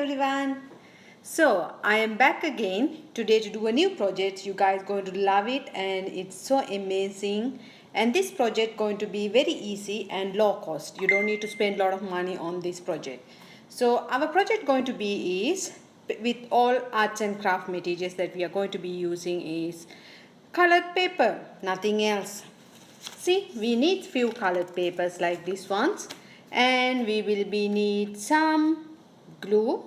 everyone. So I am back again today to do a new project. You guys going to love it and it's so amazing. And this project going to be very easy and low cost. You don't need to spend a lot of money on this project. So our project going to be is with all arts and craft materials that we are going to be using is colored paper, nothing else. See, we need few colored papers like these ones, and we will be need some glue,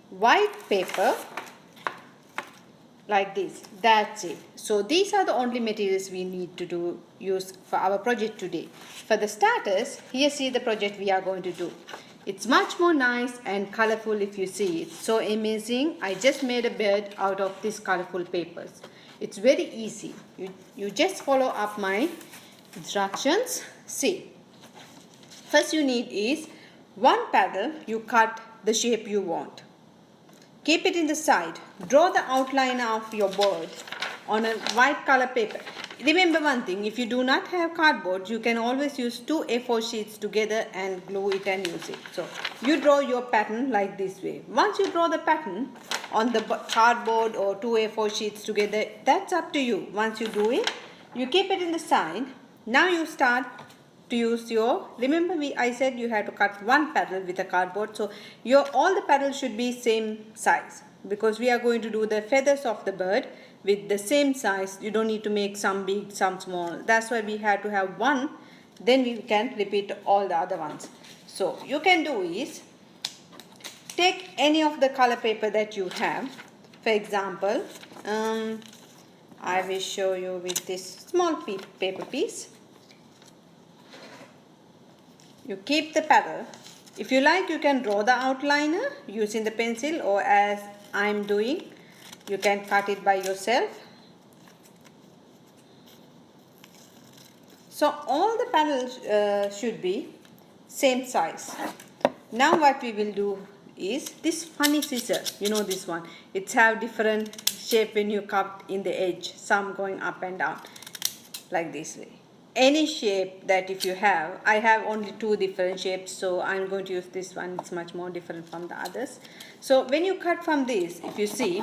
white paper like this. That's it. So these are the only materials we need to use for our project today. For the starters, here see the project we are going to do. It's much more nice and colorful if you see. It's so amazing. I just made a bird out of these colorful papers. It's very easy. You just follow up my instructions. See, first you need is one paddle. You cut the shape you want. Keep it in the side. Draw the outline of your bird on a white color paper. Remember one thing, if you do not have cardboard, you can always use two A4 sheets together and glue it and use it. So you draw your pattern like this way. Once you draw the pattern on the cardboard or two A4 sheets together, that's up to you. Once you do it, you keep it in the side. Now you start to use your, remember I said you had to cut one paddle with a cardboard, so all the paddles should be same size because we are going to do the feathers of the bird with the same size. You don't need to make some big, some small. That's why we had to have one, then we can repeat all the other ones. So you can do is take any of the color paper that you have. For example, I will show you with this small paper piece. You keep the paddle. If you like, you can draw the outliner using the pencil, or as I'm doing, you can cut it by yourself. So all the paddles should be same size. Now what we will do is this funny scissor, you know this one. It's have different shape when you cut in the edge, some going up and down like this way. Any shape that if you have, I have only two different shapes, so I'm going to use this one. It's much more different from the others. So when you cut from this, if you see,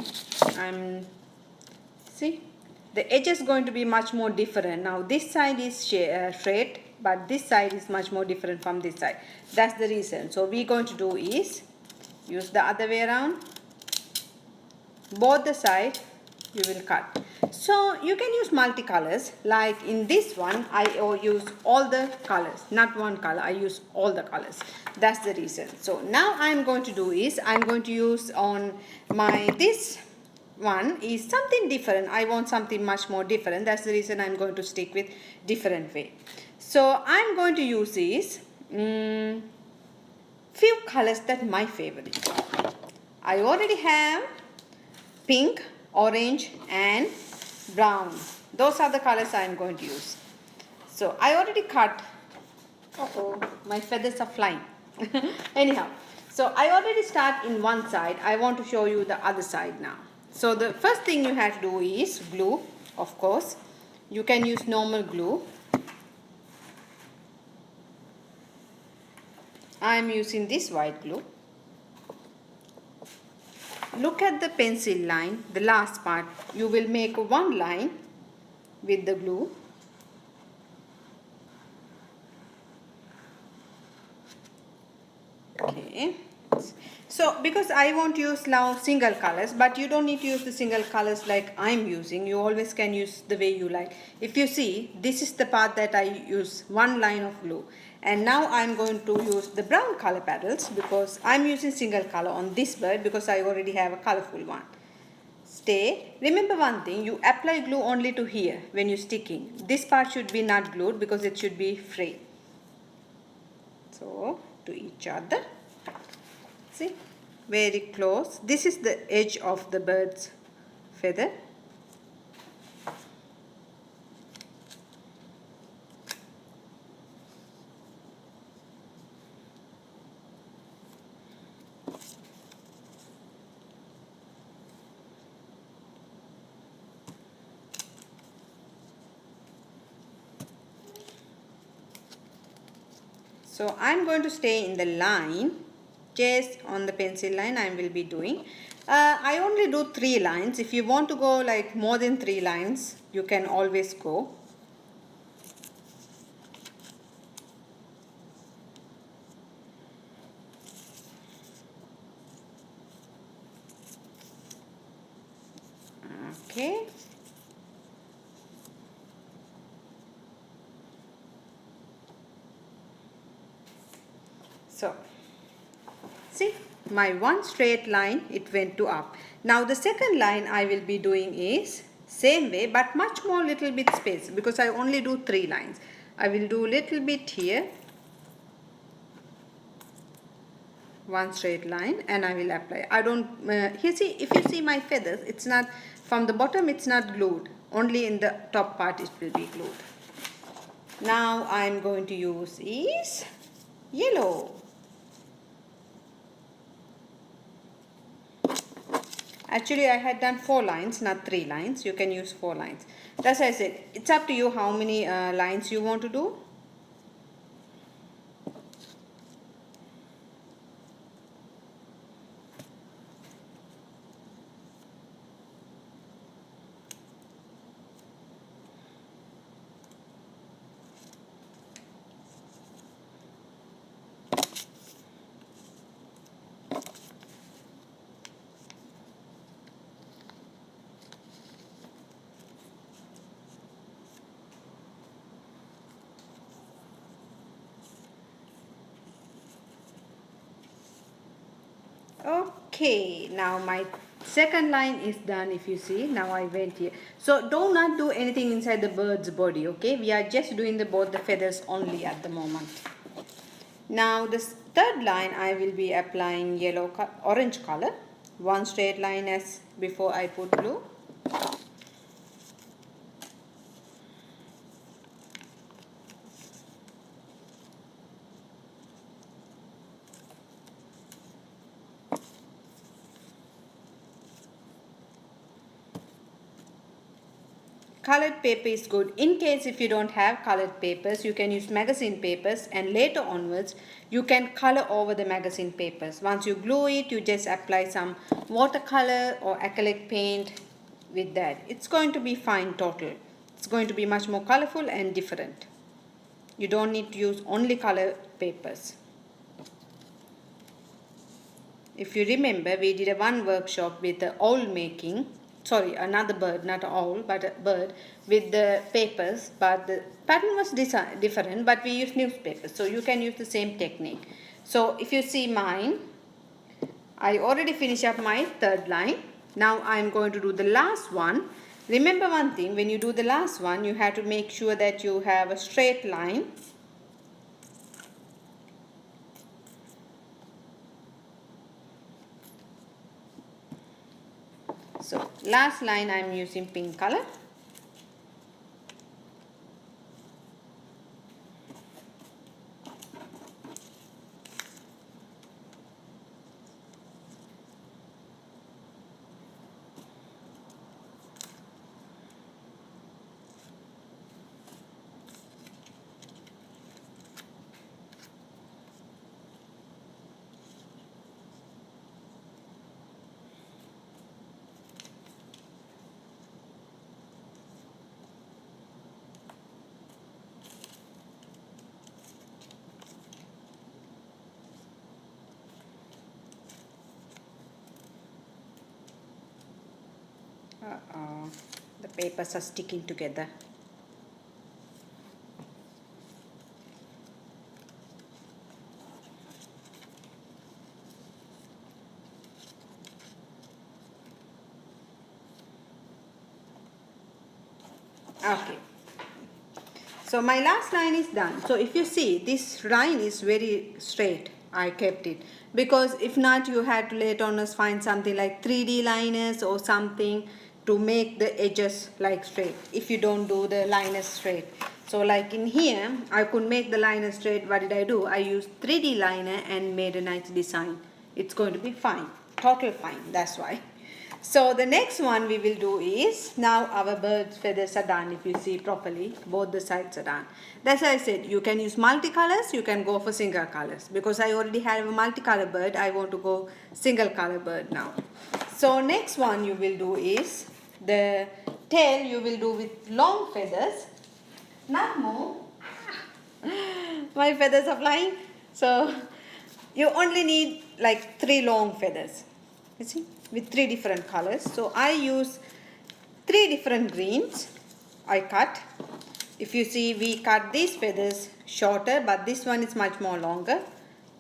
see the edge is going to be much more different. Now this side is straight, but this side is much more different from this side. That's the reason. So we're going to do is use the other way around. Both the side you will cut. So you can use multicolors, like in this one I use all the colors, not one color, I use all the colors. That's the reason. So now I'm going to do is I'm going to use on my this one is something different. I want something much more different. That's the reason I'm going to stick with different way. So I'm going to use is few colors that my favorite. I already have pink, orange and brown. Those are the colors I am going to use. So I already cut. My feathers are flying. Anyhow, so I already start in one side. I want to show you the other side now. So the first thing you have to do is glue, of course. You can use normal glue. I am using this white glue. Look at the pencil line, the last part. You will make one line with the glue. Okay. So because I want to use now single colors, but you don't need to use the single colors like I'm using. You always can use the way you like. If you see, this is the part that I use one line of glue. And now I'm going to use the brown color paddles because I'm using single color on this bird because I already have a colorful one. Stay. Remember one thing, you apply glue only to here when you're sticking. This part should be not glued because it should be free. So to each other. See, very close. This is the edge of the bird's feather. So I'm going to stay in the line just on the pencil line I will be doing. I only do 3 lines. If you want to go like more than 3 lines, you can always go. Okay. So, see, my one straight line, it went to up. Now the second line I will be doing is same way but much more little bit space, because I only do 3 lines. I will do little bit here, one straight line, and I will apply. I don't, here see, if you see my feathers, it's not, from the bottom it's not glued, only in the top part it will be glued. Now I am going to use is yellow. Actually I had done 4 lines, not 3 lines. You can use 4 lines. That's why I said, it's up to you how many lines you want to do. Okay, now my second line is done. If you see, now I went here. So do not do anything inside the bird's body, okay? We are just doing both the feathers only at the moment. Now this third line I will be applying orange color. One straight line as before I put blue. Colored paper is good. In case if you don't have colored papers, you can use magazine papers, and later onwards you can color over the magazine papers. Once you glue it, you just apply some watercolor or acrylic paint with that. It's going to be fine total. It's going to be much more colorful and different. You don't need to use only color papers. If you remember, we did one workshop with the owl making. Sorry, another bird, not an owl, but a bird with the papers, but the pattern was different, but we used newspapers, so you can use the same technique. So if you see mine, I already finished up my third line. Now I am going to do the last one. Remember one thing, when you do the last one, you have to make sure that you have a straight line. So last line I am using pink color. The papers are sticking together. Okay. So my last line is done. So if you see, this line is very straight. I kept it because if not, you had to later on find something like 3D liners or something to make the edges like straight if you don't do the liners straight. So like in here, I could make the liner straight. What did I do? I used 3D liner and made a nice design. It's going to be fine, total fine, that's why. So the next one we will do is, now our bird's feathers are done. If you see properly, both the sides are done. That's why I said you can use multicolors, you can go for single colors. Because I already have a multicolor bird, I want to go single color bird now. So next one you will do is, the tail you will do with long feathers. Not more. My feathers are flying. So you only need like 3 long feathers. You see, with 3 different colors. So I use 3 different greens. I cut. If you see, we cut these feathers shorter, but this one is much more longer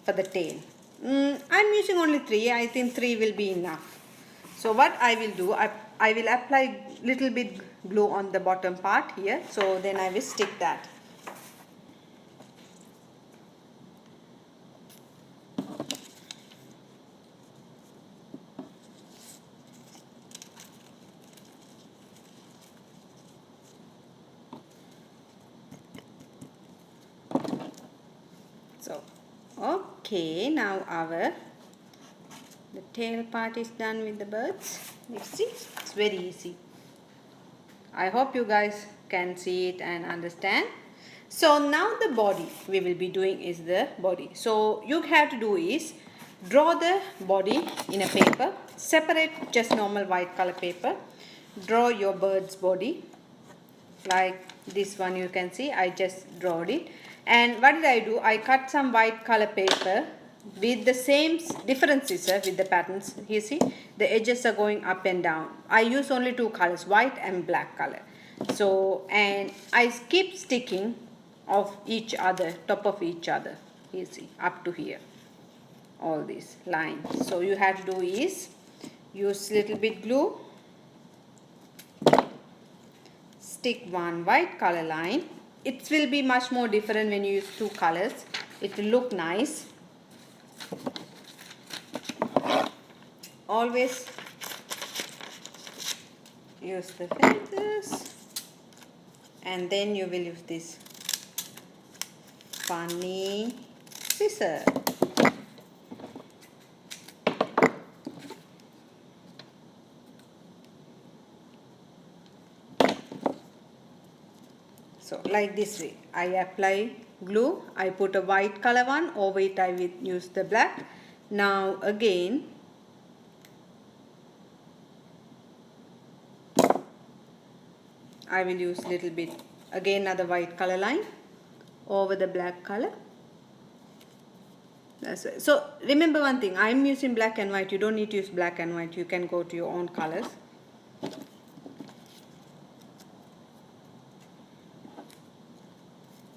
for the tail. I'm using only 3. I think 3 will be enough. So what I will do, I will apply little bit glue on the bottom part here. So then I will stick that. So, okay, now the tail part is done with the birds. You see, it's very easy. I hope you guys can see it and understand. So now the body we will be doing is the body. So you have to do is draw the body in a paper, separate just normal white color paper, draw your bird's body like this one. You can see I just drawed it. And what did I do? I cut some white color paper with the same different scissor with the patterns. You see the edges are going up and down. I use only 2 colors, white and black color. So, and I keep sticking of each other, top of each other. You see, up to here, all these lines. So you have to do is use little bit glue, stick one white color line. It will be much more different when you use 2 colors. It will look nice. Always use the feathers, and then you will use this funny scissor. So like this way, I apply glue, I put a white color one, over it I will use the black. Now again I will use little bit, again another white color line over the black color. That's right. So remember one thing, I am using black and white. You don't need to use black and white. You can go to your own colors.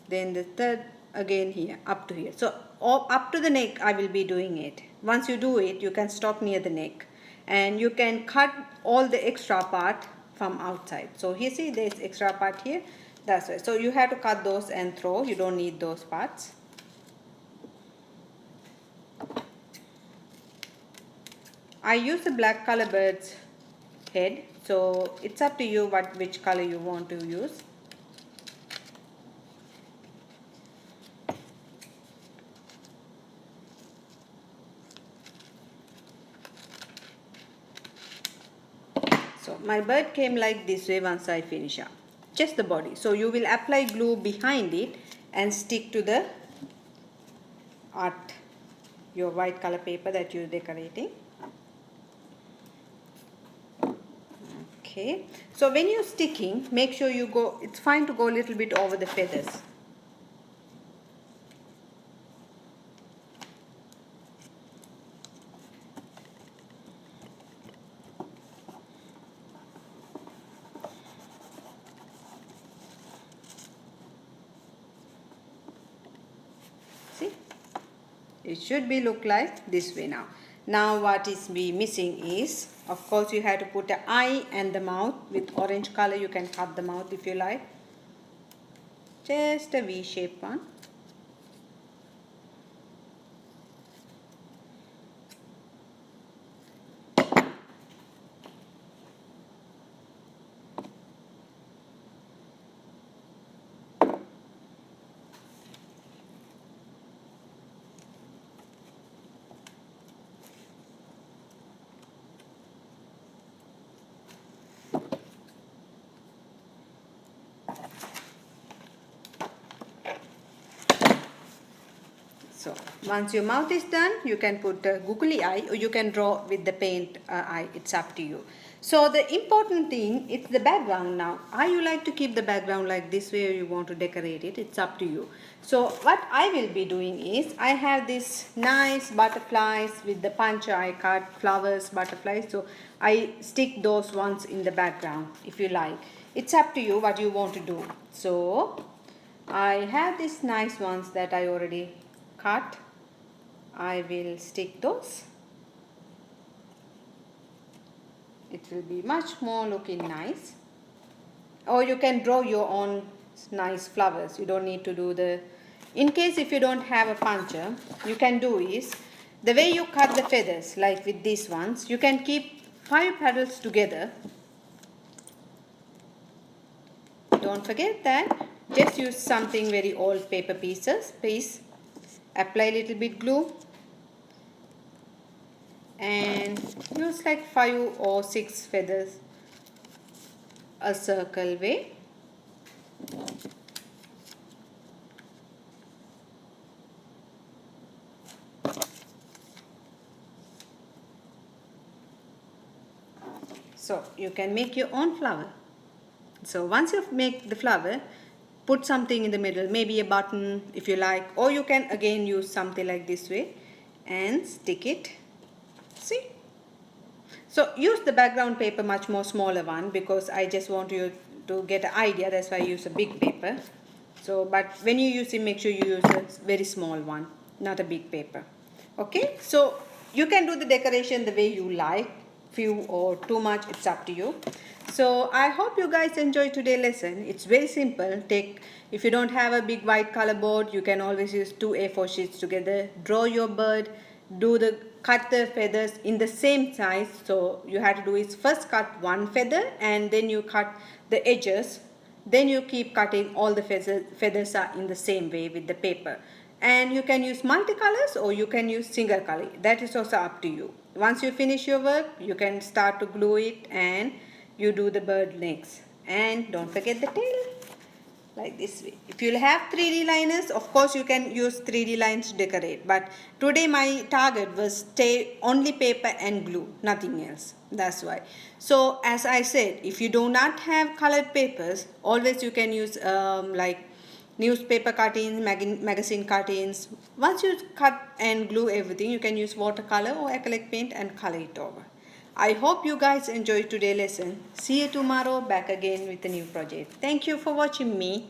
Then the third again here, up to here. So up to the neck I will be doing it. Once you do it, you can stop near the neck. And you can cut all the extra part from outside. So here see there's extra part here. That's right. So you have to cut those and throw. You don't need those parts. I use the black color bird's head. So it's up to you which color you want to use. So my bird came like this way once I finish up. Just the body. So you will apply glue behind it and stick to the art, your white color paper that you're decorating. Okay. So when you're sticking, make sure you go, it's fine to go a little bit over the feathers. See, it should be look like this way now. Now what is be missing is, of course you have to put the eye and the mouth with orange color. You can cut the mouth if you like. Just a V-shaped one. Once your mouth is done, you can put a googly eye or you can draw with the paint eye. It's up to you. So the important thing is the background now. Are you like to keep the background like this way or you want to decorate it? It's up to you. So what I will be doing is I have this nice butterflies with the punch I cut flowers, butterflies. So I stick those ones in the background if you like. It's up to you what you want to do. So I have these nice ones that I already cut. I will stick those. It will be much more looking nice. Or you can draw your own nice flowers. You don't need to do the... In case if you don't have a puncher, you can do is, the way you cut the feathers, like with these ones, you can keep 5 petals together. Don't forget that. Just use something very old paper piece. Apply a little bit glue. And use like 5 or 6 feathers a circle way. So you can make your own flower. So once you make the flower, put something in the middle, maybe a button if you like, or you can again use something like this way and stick it. See? So use the background paper much more smaller one because I just want you to get an idea. That's why I use a big paper. So, but when you use it, make sure you use a very small one, not a big paper. Okay? So you can do the decoration the way you like, few or too much, it's up to you. So I hope you guys enjoyed today's lesson. It's very simple. If you don't have a big white color board, you can always use 2 A4 sheets together. Draw your bird. Cut the feathers in the same size. So you have to do is first cut one feather and then you cut the edges. Then you keep cutting all the feathers are in the same way with the paper. And you can use multicolors or you can use single color. That is also up to you. Once you finish your work, you can start to glue it and you do the bird legs. And don't forget the tail. Like this way. If you have 3D liners, of course you can use 3D lines to decorate. But today my target was only paper and glue, nothing else. That's why. So as I said, if you do not have colored papers, always you can use like newspaper cuttings, magazine cuttings. Once you cut and glue everything, you can use watercolor or acrylic paint and color it over. I hope you guys enjoyed today's lesson. See you tomorrow back again with a new project. Thank you for watching me.